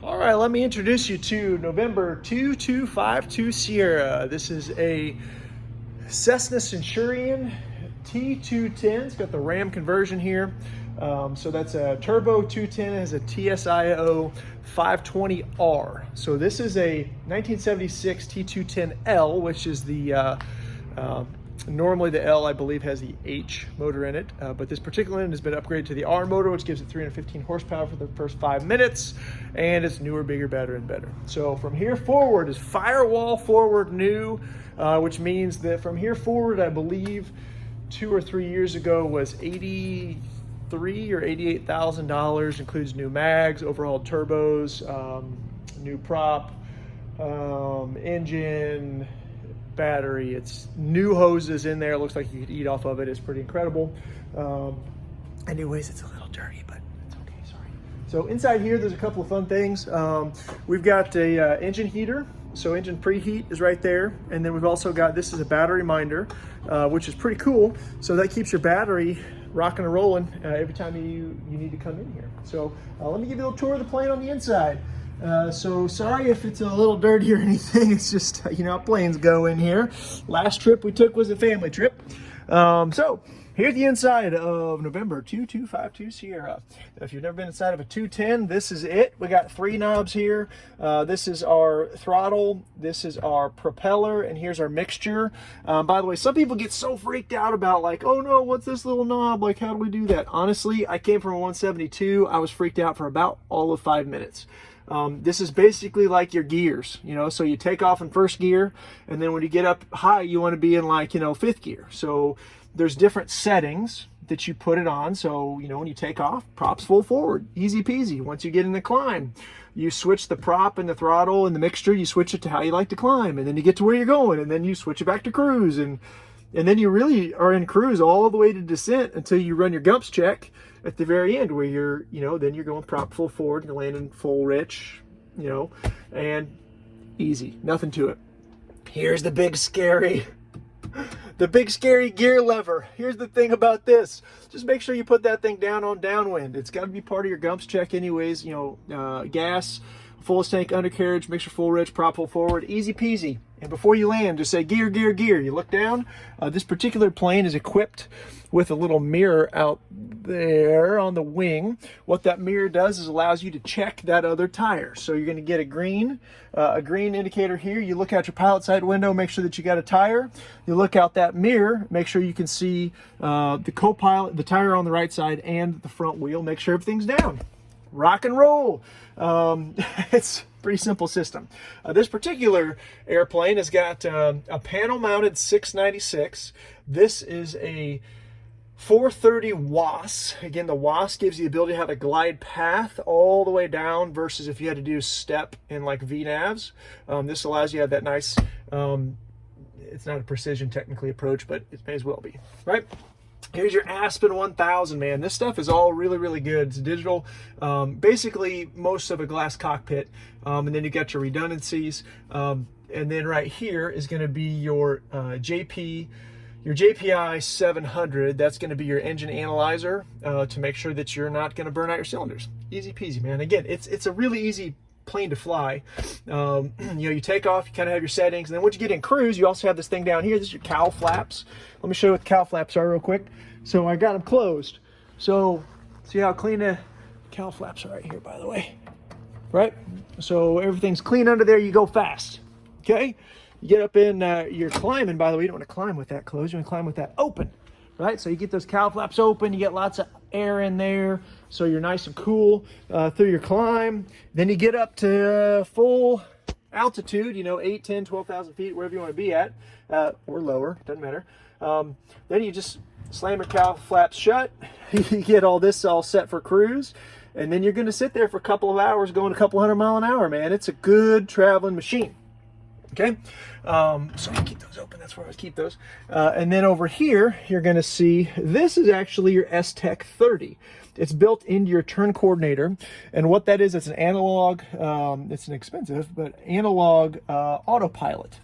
All right, let me introduce you to November 2252 Sierra. This is a Cessna Centurion T210. It's got the RAM conversion here. So that's a turbo 210. It has a TSIO 520R. So this is a 1976 T210L, which is the normally the L, I believe, has the H motor in it, but this particular one has been upgraded to the R motor, which gives it 315 horsepower for the first 5 minutes, and it's newer, bigger, better, and better. So from here forward is firewall forward new, which means that from here forward, I believe 2 or 3 years ago was $83,000 or $88,000, includes new mags, overhauled turbos, new prop, engine, battery. It's new hoses in there. It looks like you could eat off of it. It's pretty incredible. Anyways, it's a little dirty, but it's okay, sorry. So inside here, there's a couple of fun things. We've got a engine heater. So engine preheat is right there. And then we've also got, this is a battery minder, which is pretty cool. So that keeps your battery rocking and rolling every time you need to come in here. So let me give you a little tour of the plane on the inside. So sorry if it's a little dirty or anything. It's just, you know how planes go in here. Last trip we took was a family trip. So here's the inside of November 2252 Sierra. If you've never been inside of a 210, this is it. We got 3 knobs here. This is our throttle. This is our propeller, and here's our mixture. By the way, some people get so freaked out about like, oh no, what's this little knob? Like, how do we do that? Honestly, I came from a 172. I was freaked out for about all of 5 minutes. This is basically like your gears, you know, so you take off in first gear, and then when you get up high, you want to be in like, you know, 5th gear. So there's different settings that you put it on. So, you know, when you take off, props full forward, easy peasy. Once you get in the climb, you switch the prop and the throttle and the mixture, you switch it to how you like to climb, and then you get to where you're going, and then you switch it back to cruise, and then you really are in cruise all the way to descent until you run your gumps check at the very end, where you're, you know, then you're going prop full forward, you're landing full rich, you know, and easy, nothing to it. Here's the big scary gear lever. Here's the thing about this. Just make sure you put that thing down on downwind. It's got to be part of your gumps check anyways, you know, gas, fullest tank undercarriage, mixture full rich, prop full forward, easy peasy. And before you land, just say gear, gear, gear. You look down. This particular plane is equipped with a little mirror out there on the wing. What that mirror does is allows you to check that other tire. So you're going to get a green indicator here. You look out your pilot side window, make sure that you got a tire. You look out that mirror, make sure you can see the co-pilot, the tire on the right side, and the front wheel. Make sure everything's down. Rock and roll. It's a pretty simple system. This particular airplane has got a panel mounted 696. This is a 430 WAS. Again, the WAS gives you the ability to have a glide path all the way down versus if you had to do step in like VNAVs. This allows you to have that nice, it's not a precision technically approach, but it may as well be, right? Here's your Aspen 1000, man. This stuff is all really, really good. It's digital, basically most of a glass cockpit, and then you got your redundancies. And then right here is going to be your JPI 700. That's going to be your engine analyzer to make sure that you're not going to burn out your cylinders. Easy peasy, man. Again, it's a really easy plane to fly. You know, you take off, you kind of have your settings, and then once you get in cruise, you also have this thing down here. This is your cowl flaps. Let me show you what the cowl flaps are real quick. So I got them closed. So see how clean the cowl flaps are right here, by the way, right? So everything's clean under there. You go fast, okay? You get up in, you're climbing, by the way, you don't want to climb with that closed. You want to climb with that open, right? So you get those cowl flaps open, you get lots of air in there, so you're nice and cool through your climb. Then you get up to full altitude, you know, 8, 10, 12,000 feet, wherever you want to be at, or lower, doesn't matter. Then you just slam your cowl flaps shut. You get all this all set for cruise, and then you're going to sit there for a couple of hours going a couple 100 miles an hour, man. It's a good traveling machine. Okay, so I keep those open. That's where I always keep those. And then over here, you're going to see this is actually your S-Tech 30. It's built into your turn coordinator, and what that is, it's an analog. It's an expensive, but analog autopilot.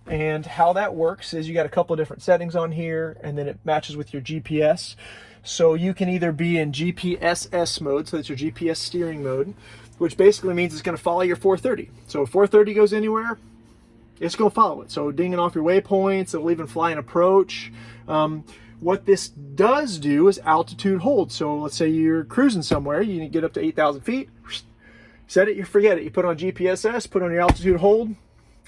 And how that works is you got a couple of different settings on here, and then it matches with your GPS. So you can either be in GPSS mode, so that's your GPS steering mode. which basically means it's going to follow your 430. So if 430 goes anywhere, it's going to follow it. So dinging off your waypoints, it'll even fly an approach. What this does do is altitude hold. So let's say you're cruising somewhere, you need to get up to 8,000 feet, set it, you forget it. You put on GPSS, put on your altitude hold,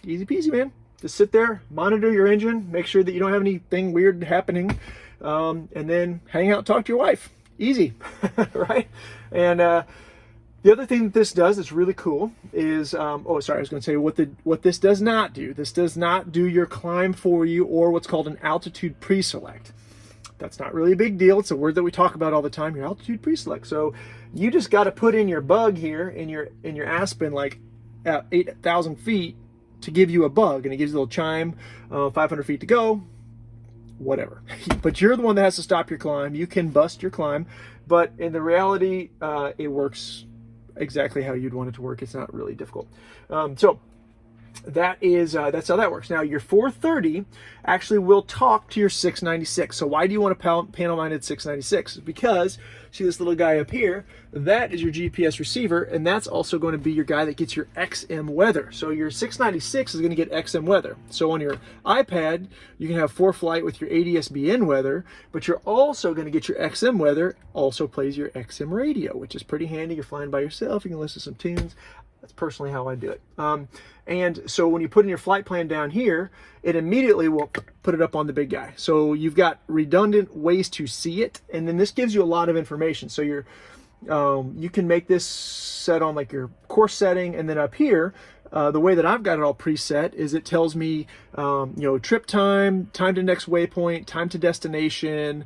easy peasy, man. Just sit there, monitor your engine, make sure that you don't have anything weird happening, and then hang out, talk to your wife. Easy, right? And the other thing that this does that's really cool is, oh, sorry, I was going to say what this does not do. This does not do your climb for you or what's called an altitude pre-select. That's not really a big deal. It's a word that we talk about all the time, your altitude pre-select. So you just got to put in your bug here in your Aspen, like at 8,000 feet to give you a bug, and it gives you a little chime, 500 feet to go, whatever. But you're the one that has to stop your climb. You can bust your climb, but in the reality, it works exactly how you'd want it to work. It's not really difficult. So that's how that works. Now your 430 actually will talk to your 696. So why do you want a panel mounted 696? Because see this little guy up here, that is your GPS receiver, and that's also going to be your guy that gets your XM weather. So your 696 is going to get XM weather. So on your iPad, you can have ForeFlight with your ADS-BN weather, but you're also going to get your XM weather, also plays your XM radio, which is pretty handy. You're flying by yourself, you can listen to some tunes. That's personally how I do it. And so when you put in your flight plan down here, it immediately will put it up on the big guy. So you've got redundant ways to see it, and then this gives you a lot of information. So you can make this set on like your course setting, and then up here, the way that I've got it all preset is it tells me, trip time, time to next waypoint, time to destination,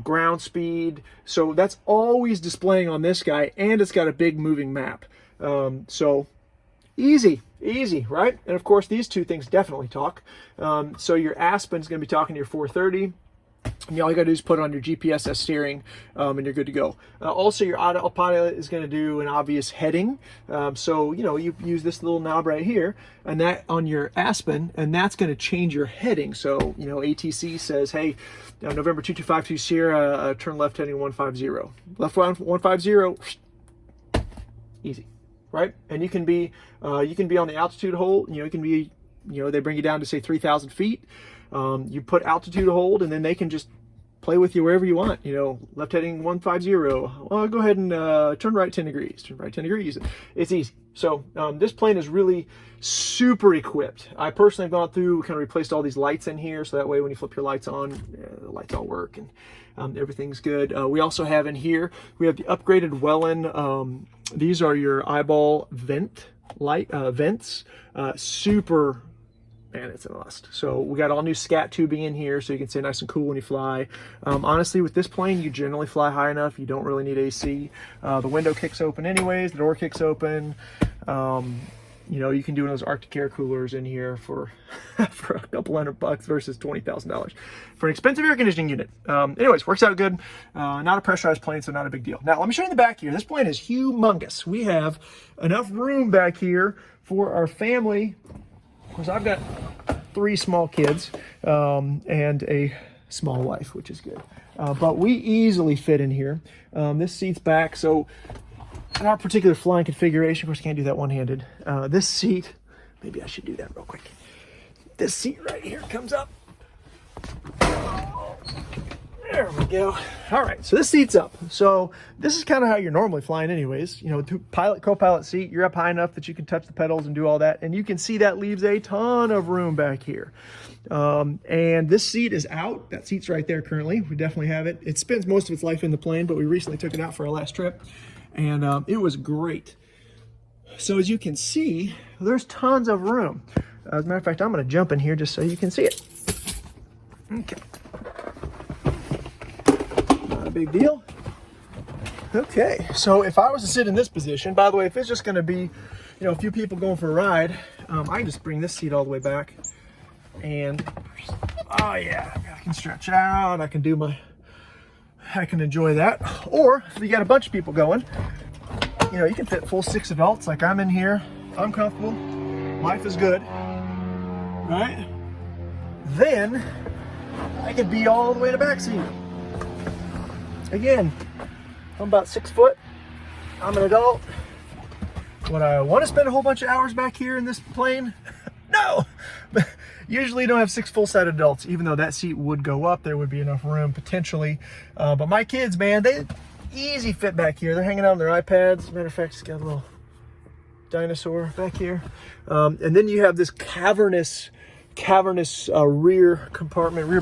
ground speed. So that's always displaying on this guy, and it's got a big moving map. So easy, right? And of course, these two things definitely talk. So your Aspen is going to be talking to your 430. And all you got to do is put it on your GPSS steering, and you're good to go. Also, your autopilot is going to do an obvious heading. So, you use this little knob right here, and that on your Aspen, and that's going to change your heading. So, ATC says, hey, November 2252 Sierra, turn left heading 150. Left 150, easy. Right? And you can be on the altitude hold, you can be, they bring you down to say 3,000 feet. You put altitude hold, and then they can just play with you wherever you want. Left heading 150. Well, go ahead and turn right 10 degrees. Turn right 10 degrees. It's easy. So this plane is really super equipped. I personally have gone through, kind of replaced all these lights in here, so that way when you flip your lights on, the lights all work and everything's good. We also have in here, we have the upgraded Wellen. These are your eyeball vents. Super. Man, it's a must. So we got all new scat tubing in here, so you can stay nice and cool when you fly. Honestly, with this plane, you generally fly high enough. You don't really need AC. The window kicks open anyways. The door kicks open. You can do one of those Arctic air coolers in here for for a couple $100 versus $20,000 for an expensive air conditioning unit. Anyways, works out good. Not a pressurized plane, so not a big deal. Now, let me show you in the back here. This plane is humongous. We have enough room back here for our family. Of course, I've got 3 small kids and a small wife, which is good. But we easily fit in here. This seat's back, so in our particular flying configuration, of course, you can't do that one-handed. This seat, maybe I should do that real quick. This seat right here comes up. There we go. All right, so this seat's up. So this is kind of how you're normally flying anyways. Pilot, co-pilot seat, you're up high enough that you can touch the pedals and do all that. And you can see that leaves a ton of room back here. And this seat is out. That seat's right there currently. We definitely have it. It spends most of its life in the plane, but we recently took it out for our last trip. And it was great. So as you can see, there's tons of room. As a matter of fact, I'm going to jump in here just so you can see it. Okay. Not a big deal. Okay, so if I was to sit in this position, by the way, if it's just going to be, a few people going for a ride, I can just bring this seat all the way back. And, oh yeah, I can stretch out. I can enjoy that. Or if you got a bunch of people going, you can fit full 6 adults. Like I'm in here, I'm comfortable, life is good, right? Then I could be all the way in the back seat. Again, I'm about 6 foot. I'm an adult. Would I want to spend a whole bunch of hours back here in this plane? No! Usually you don't have 6 full-sided adults, even though that seat would go up. There would be enough room potentially. But my kids, man, they easy fit back here. They're hanging out on their iPads. As a matter of fact, it's got a little dinosaur back here. And then you have this cavernous rear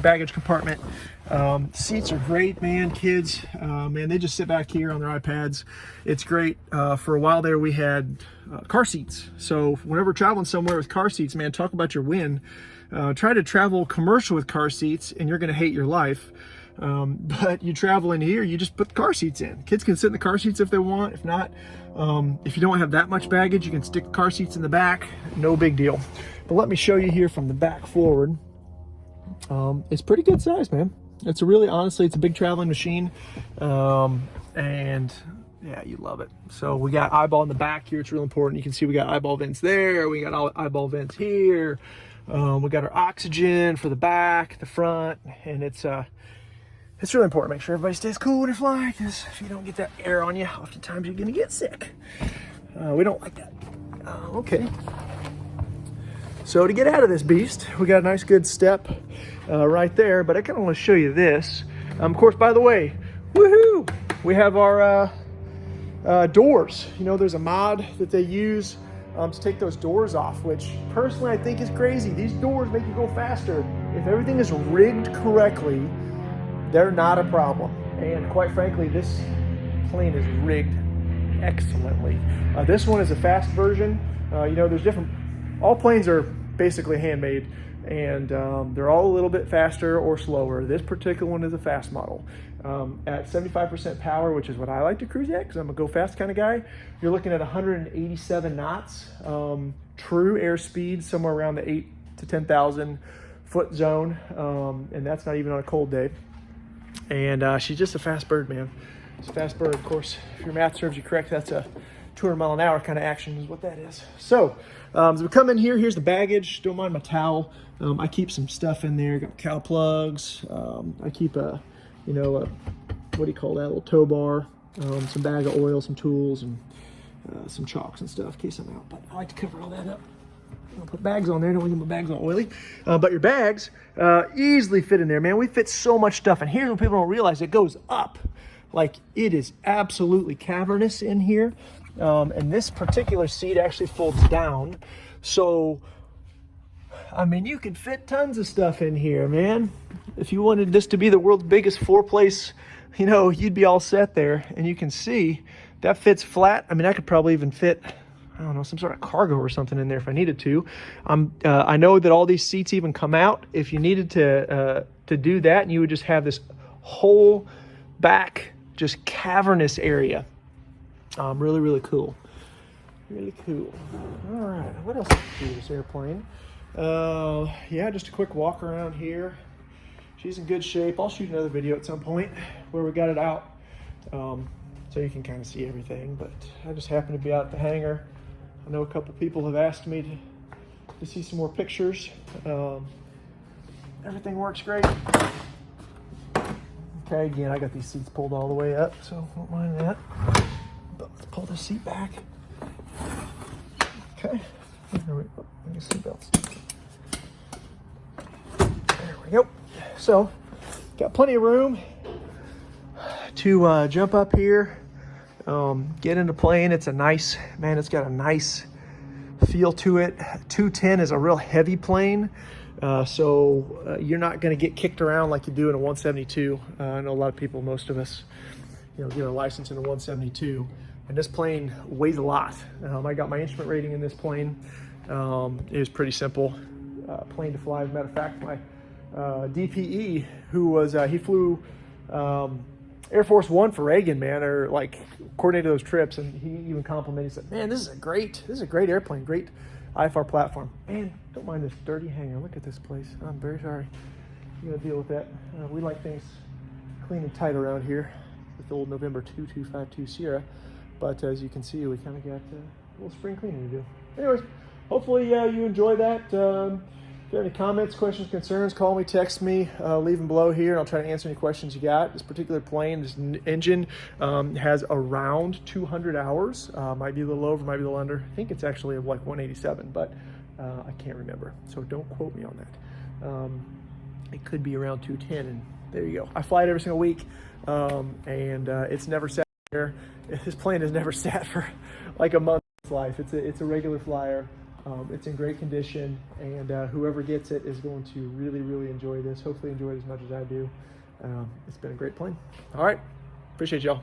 baggage compartment. Seats are great, man. Kids, man, they just sit back here on their iPads. It's great. For a while there, we had car seats. So whenever traveling somewhere with car seats, man, talk about your win. Try to travel commercial with car seats and you're going to hate your life. But you travel in here, you just put the car seats in. Kids can sit in the car seats if they want. If not, if you don't have that much baggage, you can stick the car seats in the back. No big deal. But let me show you here from the back forward. It's pretty good size, man. It's honestly, it's a big traveling machine. And yeah, you love it. So we got eyeball in the back here. It's real important. You can see we got eyeball vents there. We got eyeball vents here. We got our oxygen for the back, the front, and it's really important. Make sure everybody stays cool when you're flying, because if you don't get that air on you, oftentimes you're gonna get sick. We don't like that. Okay. So to get out of this beast, we got a nice good step right there, but I kind of want to show you this. Of course, by the way, woohoo! We have our doors. You know, there's a mod that they use to take those doors off, which personally I think is crazy. These doors make you go faster. If everything is rigged correctly, they're not a problem. And quite frankly, this plane is rigged excellently. This one is a fast version. You know, there's different, all planes are basically handmade, and they're all a little bit faster or slower. This particular one is a fast model. At 75% power, which is what I like to cruise at, because I'm a go fast kind of guy, you're looking at 187 knots. True airspeed, somewhere around the 8 to 10,000 foot zone, and that's not even on a cold day. And she's just a fast bird, man. It's a fast bird. Of course, if your math serves you correct, that's a 200 mile an hour kind of action is what that is. So as we come in here, here's the baggage. Don't mind my towel. I keep some stuff in there. Got cow plugs. I keep a, you know, what do you call that, a little tow bar, some bag of oil, some tools, and some chalks and stuff in case I'm out. But I like to cover all that up. I'll put bags on there. Don't want to get my bags all oily. But your bags easily fit in there, man. We fit so much stuff. And here's what people don't realize. It goes up. Like, it is absolutely cavernous in here. And this particular seat actually folds down. So, I mean, you could fit tons of stuff in here, man. If you wanted this to be the world's biggest 4-place, you know, you'd be all set there. And you can see that fits flat. I mean, I could probably even fit, I don't know, some sort of cargo or something in there if I needed to. I know that all these seats even come out. If you needed to do that, and you would just have this whole back, just cavernous area. Really, really cool. Really cool. All right, what else is this airplane? Yeah, just a quick walk around here. She's in good shape. I'll shoot another video at some point where we got it out, so you can kind of see everything. But I just happened to be out at the hangar. I know a couple people have asked me to see some more pictures. Everything works great. Okay, again, I got these seats pulled all the way up, so don't mind that. But let's pull the seat back. Okay, there we go. Seatbelts. There we go. So, got plenty of room to jump up here, get into plane. It's a nice, man, it's got a nice feel to it. 210 is a real heavy plane. So you're not going to get kicked around like you do in a 172. I know a lot of people, most of us, you know, get a license in a 172. And this plane weighs a lot. I got my instrument rating in this plane. It was pretty simple plane to fly. As a matter of fact, my DPE, who was, he flew Air Force One for Reagan, man, or like coordinated those trips. And he even complimented, he said, man, this is a great airplane, great IFR platform. Man, don't mind this dirty hangar. Look at this place. I'm very sorry. You gotta deal with that. We like things clean and tight around here with the old November 2252 Sierra. But as you can see, we kind of got a little spring cleaning to do. Anyways, hopefully you enjoy that. If you have any comments, questions, concerns, call me, text me, leave them below here, and I'll try to answer any questions you got. This particular plane, this engine has around 200 hours. Might be a little over, might be a little under. I think it's actually like 187, but I can't remember. So don't quote me on that. It could be around 210, and there you go. I fly it every single week, and it's never sat here. This plane has never sat for like a month of its life. It's a regular flyer. It's in great condition, and whoever gets it is going to really, really enjoy this. Hopefully enjoy it as much as I do. It's been a great plane. All right. Appreciate y'all.